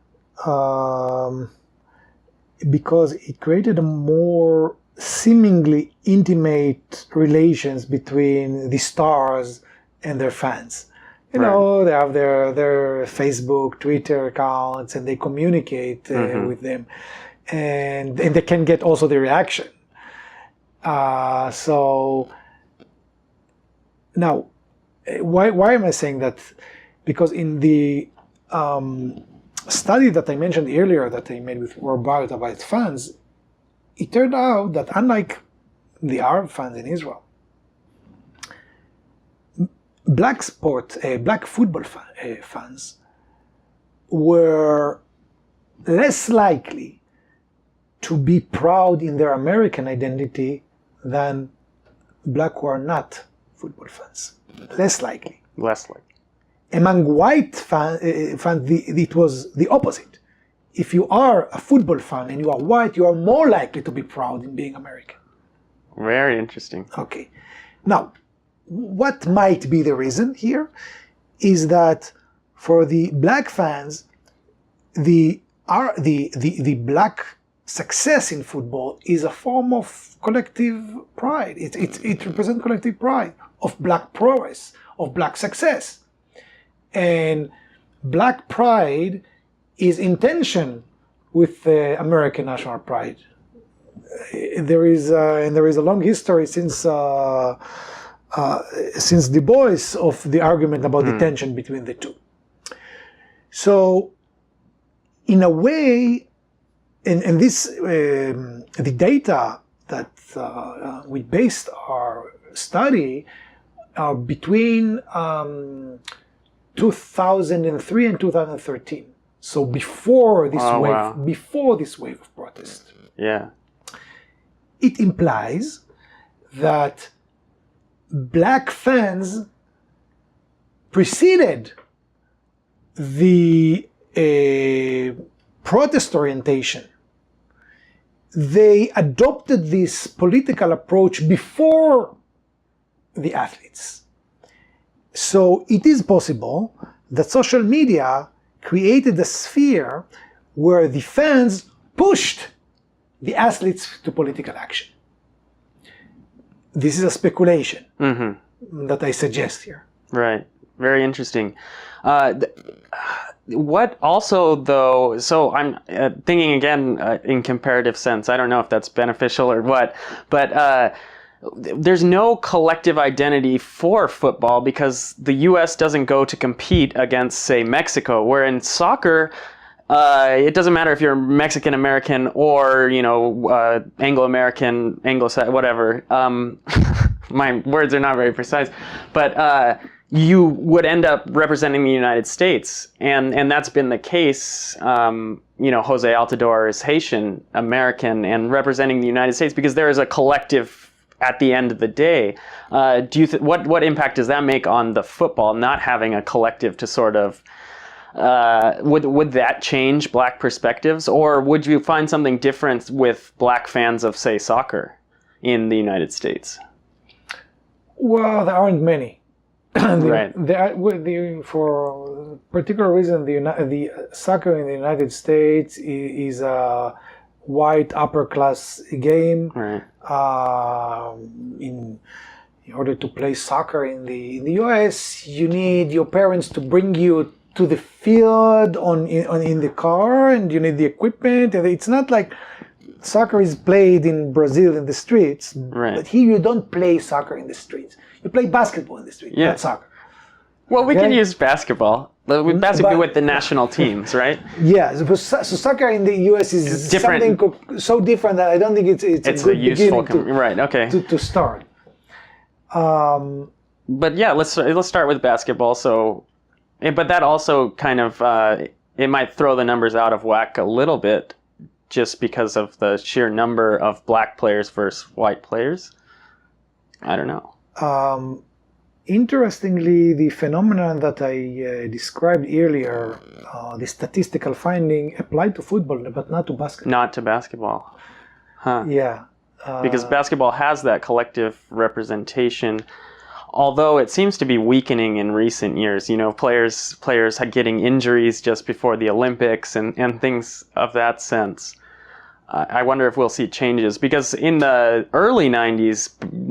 [SPEAKER 3] Because it created a more seemingly intimate relations between the stars and their fans. You know, they have their Facebook, Twitter accounts, and they communicate with them, and they can get also the reaction. So now, why am I saying that? Because in the study that I mentioned earlier that I made with Robert about fans, it turned out that unlike the Arab fans in Israel, black football fans were less likely to be proud in their American identity than black who are not football fans. Less likely. Among white fans, it was the opposite. If you are a football fan and you are white, you are more likely to be proud in being American.
[SPEAKER 1] Very interesting.
[SPEAKER 3] Okay. Now, what might be the reason here is that for the black fans, the black success in football is a form of collective pride. It represents collective pride of black prowess, of black success. And black pride is in tension with American national pride. There is a long history since Du Bois of the argument about the tension between the two. So, in a way, and this the data that we based our study between 2003 and 2013. So before this wave of protest.
[SPEAKER 1] Yeah.
[SPEAKER 3] It implies that black fans preceded the protest orientation. They adopted this political approach before the athletes. So it is possible that social media created a sphere where the fans pushed the athletes to political action. This is a speculation that I suggest here.
[SPEAKER 1] Right. Very interesting. What also, though, so I'm thinking again in comparative sense, I don't know if that's beneficial or what, but there's no collective identity for football because the U.S. doesn't go to compete against, say, Mexico, where in soccer, it doesn't matter if you're Mexican American or, Anglo-American, whatever. My words are not very precise, but you would end up representing the United States, and that's been the case. Jose Altidore is Haitian American and representing the United States because there is a collective at the end of the day. What impact does that make on the football, not having a collective to sort of, would that change black perspectives, or would you find something different with black fans of, say, soccer in the United States?
[SPEAKER 3] Well, there aren't many.
[SPEAKER 1] Right.
[SPEAKER 3] For a particular reason, the soccer in the United States is a white upper class game.
[SPEAKER 1] Right.
[SPEAKER 3] In order to play soccer in the US, you need your parents to bring you to the field in the car, and you need the equipment. And it's not like soccer is played in Brazil in the streets.
[SPEAKER 1] Right.
[SPEAKER 3] But here you don't play soccer in the streets. You play basketball in the streets, not soccer.
[SPEAKER 1] Well, we can use basketball. Basketball with the national teams, right?
[SPEAKER 3] Yeah, so soccer in the U.S. is
[SPEAKER 1] different.
[SPEAKER 3] Something so different that I don't think it's a good
[SPEAKER 1] useful
[SPEAKER 3] beginning
[SPEAKER 1] right. Okay.
[SPEAKER 3] to start.
[SPEAKER 1] But yeah, let's start with basketball. So, but that also kind of it might throw the numbers out of whack a little bit, just because of the sheer number of black players versus white players. I don't know.
[SPEAKER 3] Interestingly, the phenomenon that I described earlier, the statistical finding, applied to football, but not to basketball.
[SPEAKER 1] Not to basketball. Huh.
[SPEAKER 3] Yeah.
[SPEAKER 1] Because basketball has that collective representation, although it seems to be weakening in recent years. You know, players had getting injuries just before the Olympics and things of that sense. I wonder if we'll see changes, because in the early 90s,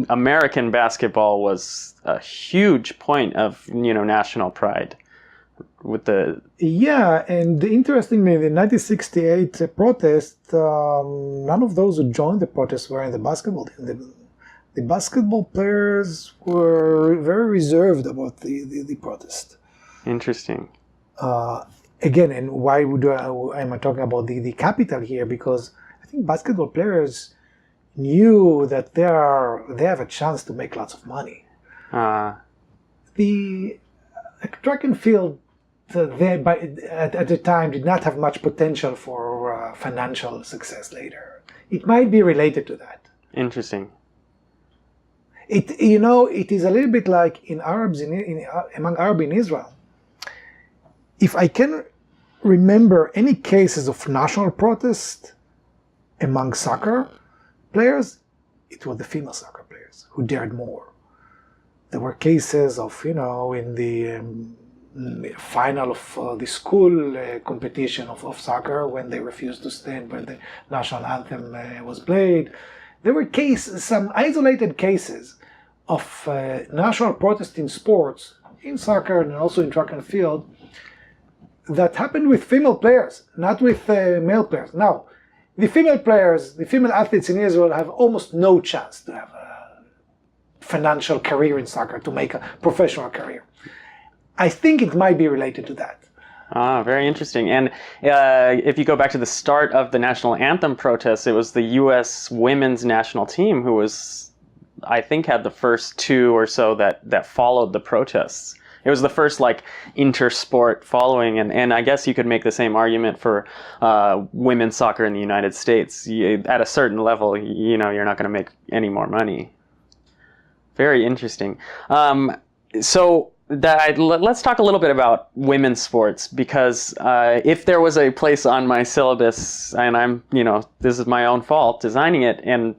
[SPEAKER 1] American basketball was a huge point of, you know, national pride. With the
[SPEAKER 3] And interestingly, in the 1968 protest, none of those who joined the protest were in the basketball team. The basketball players were very reserved about the protest.
[SPEAKER 1] Interesting.
[SPEAKER 3] Again, and why am I talking about the capital here? Because I think basketball players knew that they have a chance to make lots of money. The track and field at the time did not have much potential for financial success later. It might be related to that.
[SPEAKER 1] Interesting.
[SPEAKER 3] It is a little bit like in Arabs among Arabs in Israel. If I can remember any cases of national protest among soccer players, it was the female soccer players who dared more. There were cases of, in the final of the school competition of soccer, when they refused to stand when the national anthem was played. There were some isolated cases of national protest in sports, in soccer and also in track and field, that happened with female players, not with male players. Now, the female athletes in Israel have almost no chance to have a financial career in soccer, to make a professional career. I think it might be related to that.
[SPEAKER 1] Very interesting. And if you go back to the start of the national anthem protests, it was the U.S. women's national team who was, I think, had the first two or so that followed the protests. It was the first inter-sport following, and I guess you could make the same argument for women's soccer in the United States. At a certain level, you're not going to make any more money. Very interesting. Let's talk a little bit about women's sports, because if there was a place on my syllabus, and this is my own fault designing it, and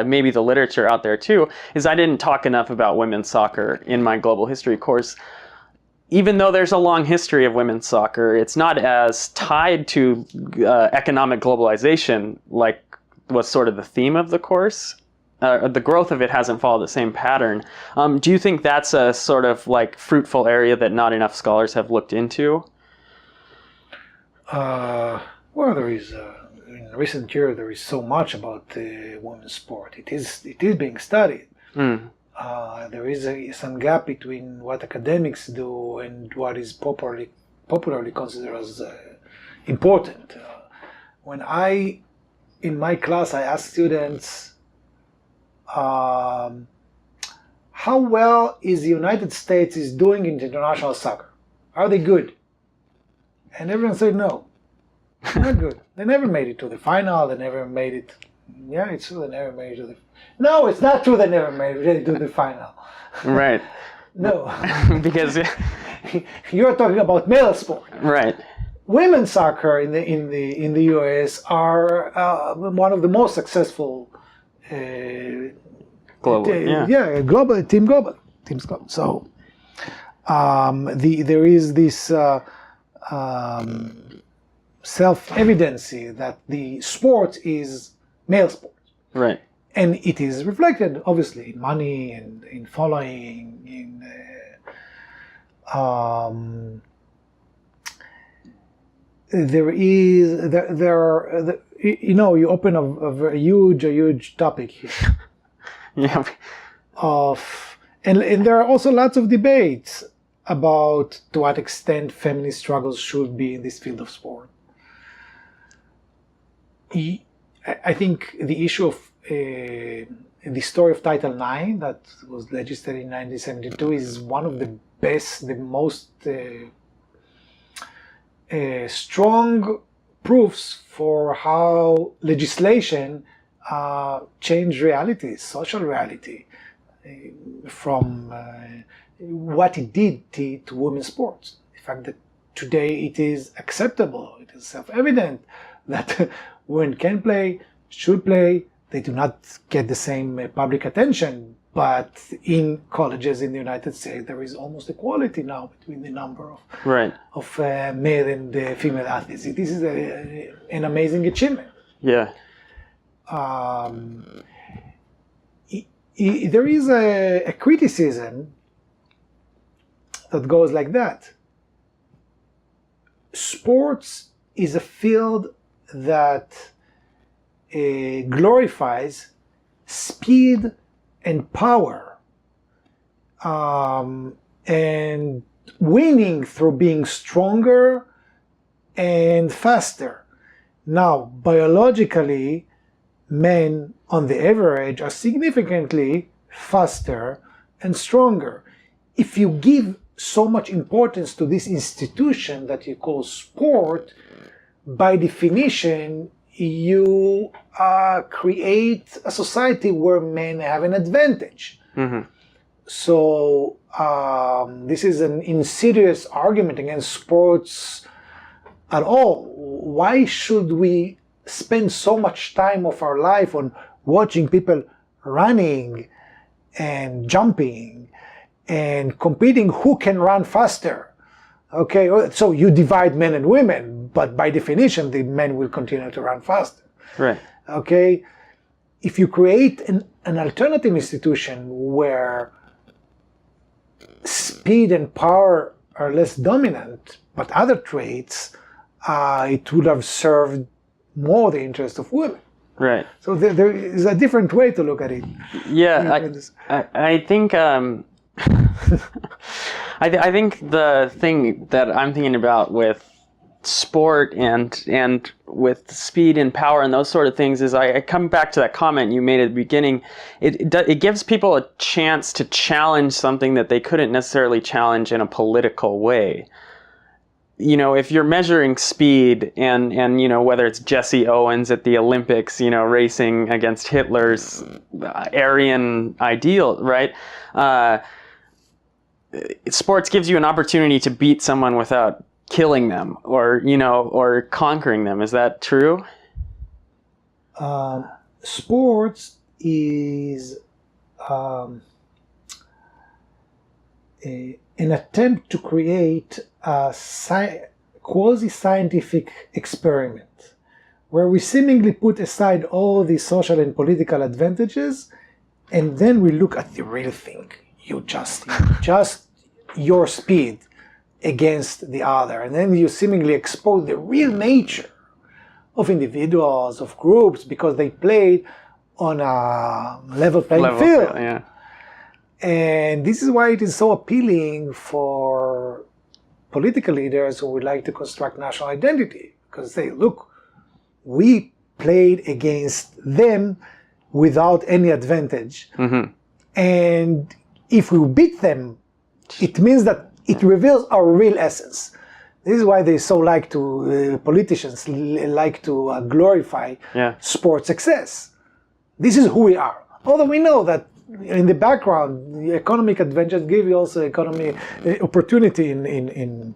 [SPEAKER 1] maybe the literature out there too, is I didn't talk enough about women's soccer in my global history course. Even though there's a long history of women's soccer, it's not as tied to economic globalization like was sort of the theme of the course. The growth of it hasn't followed the same pattern. Do you think that's a sort of fruitful area that not enough scholars have looked into?
[SPEAKER 3] Well, there is in recent years there is so much about women's sport. It is being studied. There is some gap between what academics do and what is popularly considered as important. When in my class, I ask students, how well is the United States is doing in international soccer? Are they good? And everyone said no, not good. They never made it to the final. They never made it. Yeah, it's true. They never made it to the. No, it's not true. They never made it to the final.
[SPEAKER 1] Right.
[SPEAKER 3] No,
[SPEAKER 1] because
[SPEAKER 3] you're talking about male sport.
[SPEAKER 1] Right.
[SPEAKER 3] Women's soccer in the U.S. are one of the most successful.
[SPEAKER 1] Global,
[SPEAKER 3] teams global. So there is this self-evidency that the sport is male sport,
[SPEAKER 1] right?
[SPEAKER 3] And it is reflected obviously in money and in following, you open a huge topic here.
[SPEAKER 1] Yeah.
[SPEAKER 3] And there are also lots of debates about to what extent feminist struggles should be in this field of sport. I think the issue of the story of Title IX that was legislated in 1972 is one of the most strong proofs for how legislation change reality, social reality, from what it did to women's sports. The fact that today it is acceptable, it is self-evident that women can play should play. They do not get the same public attention, but in colleges in the United States, there is almost equality now between the number of male and female athletes. This is an amazing achievement.
[SPEAKER 1] Yeah.
[SPEAKER 3] There is a criticism that goes like that. Sports is a field that glorifies speed and power, and winning through being stronger and faster. Now, biologically, men on the average are significantly faster and stronger. If you give so much importance to this institution that you call sport, by definition, you create a society where men have an advantage. Mm-hmm. So this is an insidious argument against sports at all. Why should we spend so much time of our life on watching people running and jumping and competing who can run faster? Okay, so you divide men and women, but by definition, the men will continue to run faster.
[SPEAKER 1] Right.
[SPEAKER 3] Okay, if you create an alternative institution where speed and power are less dominant, but other traits, it would have served more the interest of women.
[SPEAKER 1] Right.
[SPEAKER 3] So there is a different way to look at it.
[SPEAKER 1] Yeah, I think I think the thing that I'm thinking about with sport and with speed and power and those sort of things is I come back to that comment you made at the beginning. It gives people a chance to challenge something that they couldn't necessarily challenge in a political way. You know, if you're measuring speed and you know, whether it's Jesse Owens at the Olympics, you know, racing against Hitler's Aryan ideal, right? Sports gives you an opportunity to beat someone without killing them or, you know, or conquering them. Is that true?
[SPEAKER 3] Sports is an attempt to create a quasi-scientific experiment where we seemingly put aside all the social and political advantages and then we look at the real thing. You just your speed against the other, and then you seemingly expose the real nature of individuals, of groups, because they played on a level playing field.
[SPEAKER 1] Yeah.
[SPEAKER 3] And this is why it is so appealing for political leaders who would like to construct national identity, because they look, we played against them without any advantage. Mm-hmm. And if we beat them, it means that it reveals our real essence. This is why they so like to, politicians like to glorify sports success. This is who we are. Although we know that in the background, the economic advantage give you also economic opportunity in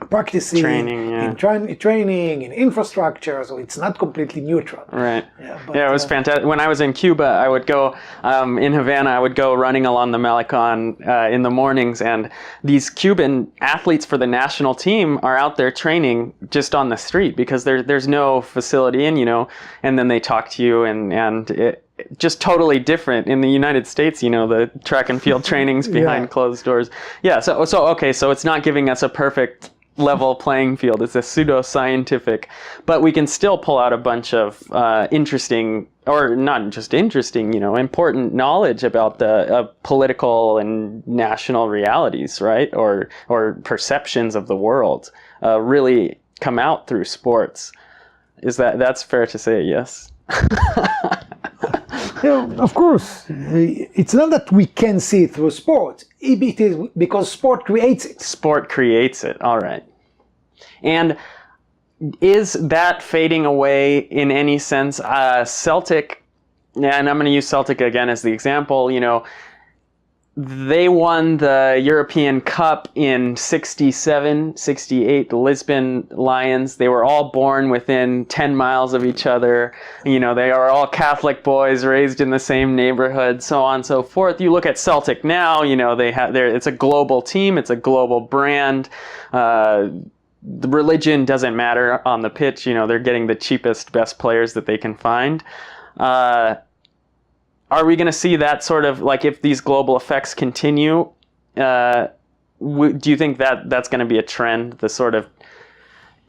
[SPEAKER 3] practicing,
[SPEAKER 1] training,
[SPEAKER 3] in training, in infrastructure, so it's not completely neutral.
[SPEAKER 1] Right. Yeah, it was fantastic. When I was in Cuba, I would go, in Havana, I would go running along the Malecon in the mornings, and these Cuban athletes for the national team are out there training just on the street because there's no facility in, you know, and then they talk to you and it, just totally different in the United States, you know, the track and field trainings behind closed doors. Yeah, so okay, so it's not giving us a perfect level playing field. It's a pseudo-scientific, but we can still pull out a bunch of interesting, or not just interesting, you know, important knowledge about the political and national realities, right? Or perceptions of the world really come out through sports. That's fair to say, yes?
[SPEAKER 3] Yeah, of course. It's not that we can see it through sport. It is because sport creates it.
[SPEAKER 1] Sport creates it. All right. And is that fading away in any sense? Celtic, and I'm going to use Celtic again as the example, you know, they won the European Cup in 67, 68, the Lisbon Lions. They were all born within 10 miles of each other. You know, they are all Catholic boys raised in the same neighborhood, so on and so forth. You look at Celtic now, you know, it's a global team, it's a global brand. The religion doesn't matter on the pitch. You know, they're getting the cheapest, best players that they can find. Are we going to see that sort of, like, if these global effects continue, do you think that that's going to be a trend? The sort of,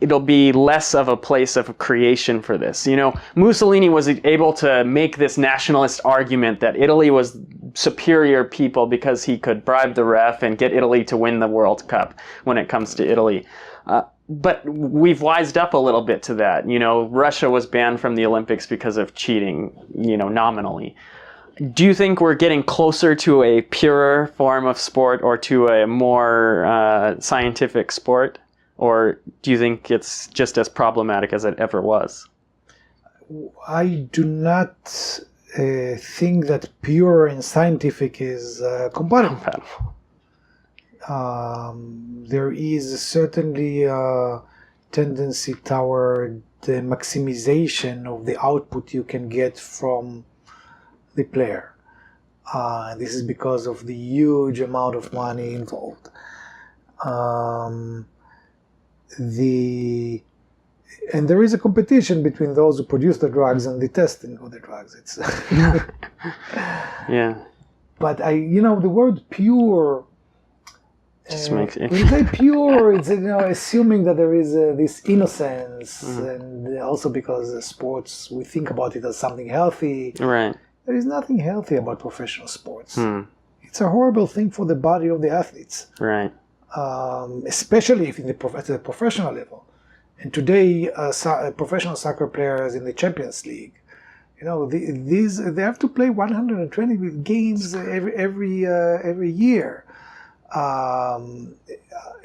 [SPEAKER 1] it'll be less of a place of creation for this. You know, Mussolini was able to make this nationalist argument that Italy was superior people because he could bribe the ref and get Italy to win the World Cup when it comes to Italy. But we've wised up a little bit to that. You know, Russia was banned from the Olympics because of cheating, you know, nominally. Do you think we're getting closer to a purer form of sport or to a more scientific sport? Or do you think it's just as problematic as it ever was?
[SPEAKER 3] I do not think that pure and scientific is compatible. There is certainly a tendency toward the maximization of the output you can get from the player. This is because of the huge amount of money involved. And there is a competition between those who produce the drugs and the testing of the drugs. It's
[SPEAKER 1] yeah.
[SPEAKER 3] But the word pure.
[SPEAKER 1] Just makes it.
[SPEAKER 3] When you say pure, it's assuming that there is this innocence, and also because sports, we think about it as something healthy. Right. There is nothing healthy about professional sports. It's a horrible thing for the body of the athletes. Right. Especially if at the professional level. And today, professional soccer players in the Champions League, they have to play 120 games every year.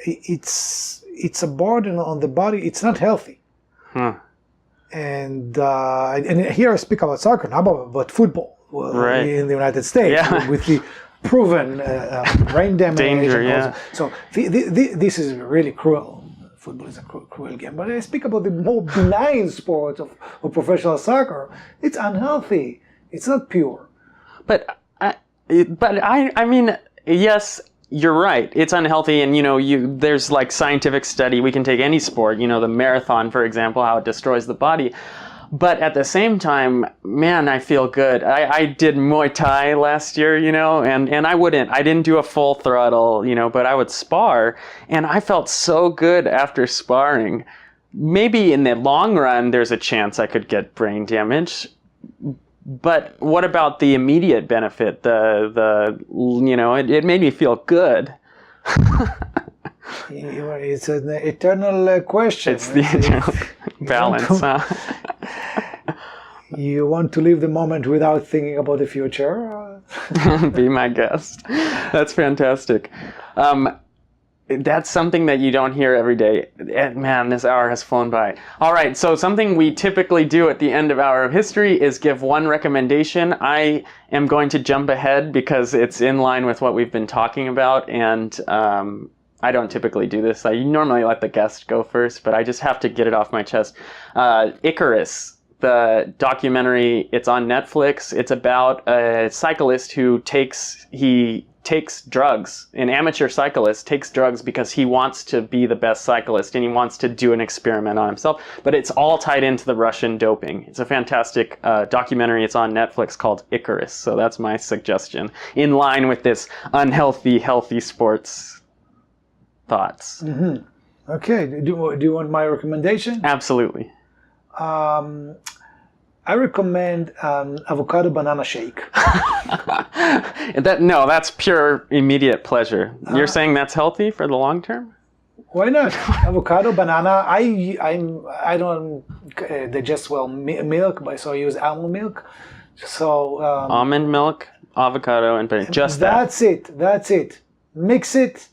[SPEAKER 3] It's a burden on the body. It's not healthy. And here I speak about soccer, not about football in the United States with the proven brain damage. Danger, So this is really cruel. Football is a cruel game. But I speak about the more benign sport of professional soccer. It's unhealthy. It's not pure. But I mean, yes. You're right. It's unhealthy, and there's like scientific study. We can take any sport, the marathon, for example, how it destroys the body. But at the same time, man, I feel good. I did Muay Thai last year, and I didn't do a full throttle, but I would spar, and I felt so good after sparring. Maybe in the long run, there's a chance I could get brain damage. But what about the immediate benefit? It made me feel good. It's an eternal question. It's the eternal balance, huh? You want to live the moment without thinking about the future? Be my guest. That's fantastic. That's something that you don't hear every day. Man, this hour has flown by. All right, so something we typically do at the end of Hour of History is give one recommendation. I am going to jump ahead because it's in line with what we've been talking about, and I don't typically do this. I normally let the guest go first, but I just have to get it off my chest. Icarus, the documentary, it's on Netflix. It's about a cyclist who takes drugs. An amateur cyclist takes drugs because he wants to be the best cyclist and he wants to do an experiment on himself. But it's all tied into the Russian doping. It's a fantastic documentary. It's on Netflix called Icarus. So that's my suggestion, in line with this unhealthy, healthy sports thoughts. Mm-hmm. Okay. Do you want my recommendation? Absolutely. I recommend avocado banana shake. That's pure immediate pleasure. You're saying that's healthy for the long term? Why not? Avocado, banana. I don't digest well milk, so I use almond milk. So almond milk, avocado, and banana. Just that's it. That's it. Mix it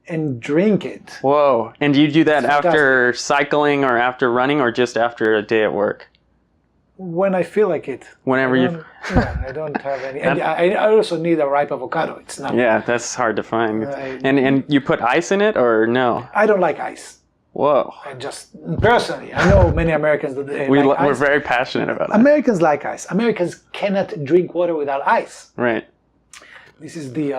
[SPEAKER 3] and drink it. Whoa! And do you do that after cycling or after running or just after a day at work? When I feel like it.
[SPEAKER 1] Whenever you...
[SPEAKER 3] I don't have any. And I also need a ripe avocado. It's not...
[SPEAKER 1] Yeah, that's hard to find. And you put ice in it or no?
[SPEAKER 3] I don't like ice.
[SPEAKER 1] Whoa.
[SPEAKER 3] I just, personally, I know many Americans that like
[SPEAKER 1] we're
[SPEAKER 3] ice.
[SPEAKER 1] very passionate about it.
[SPEAKER 3] Americans like ice. Americans cannot drink water without ice.
[SPEAKER 1] Right.
[SPEAKER 3] This is the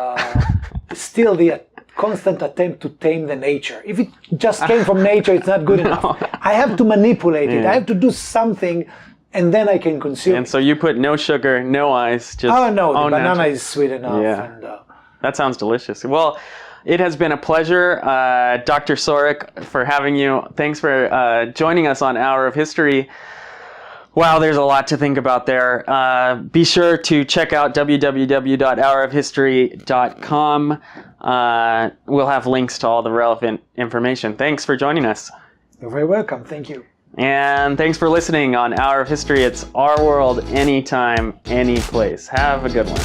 [SPEAKER 3] still the constant attempt to tame the nature. If it just came from nature, it's not good enough. I have to manipulate it. I have to do something, and then I can consume.
[SPEAKER 1] And so you put no sugar, no ice, just
[SPEAKER 3] the banana is sweet enough.
[SPEAKER 1] Yeah.
[SPEAKER 3] And,
[SPEAKER 1] that sounds delicious. Well, it has been a pleasure, Dr. Sorek, for having you. Thanks for joining us on Hour of History. Wow, there's a lot to think about there. Be sure to check out www.hourofhistory.com. We'll have links to all the relevant information. Thanks for joining us.
[SPEAKER 3] You're very welcome. Thank you.
[SPEAKER 1] And thanks for listening on Hour of History. It's our world, anytime, any place. Have a good one.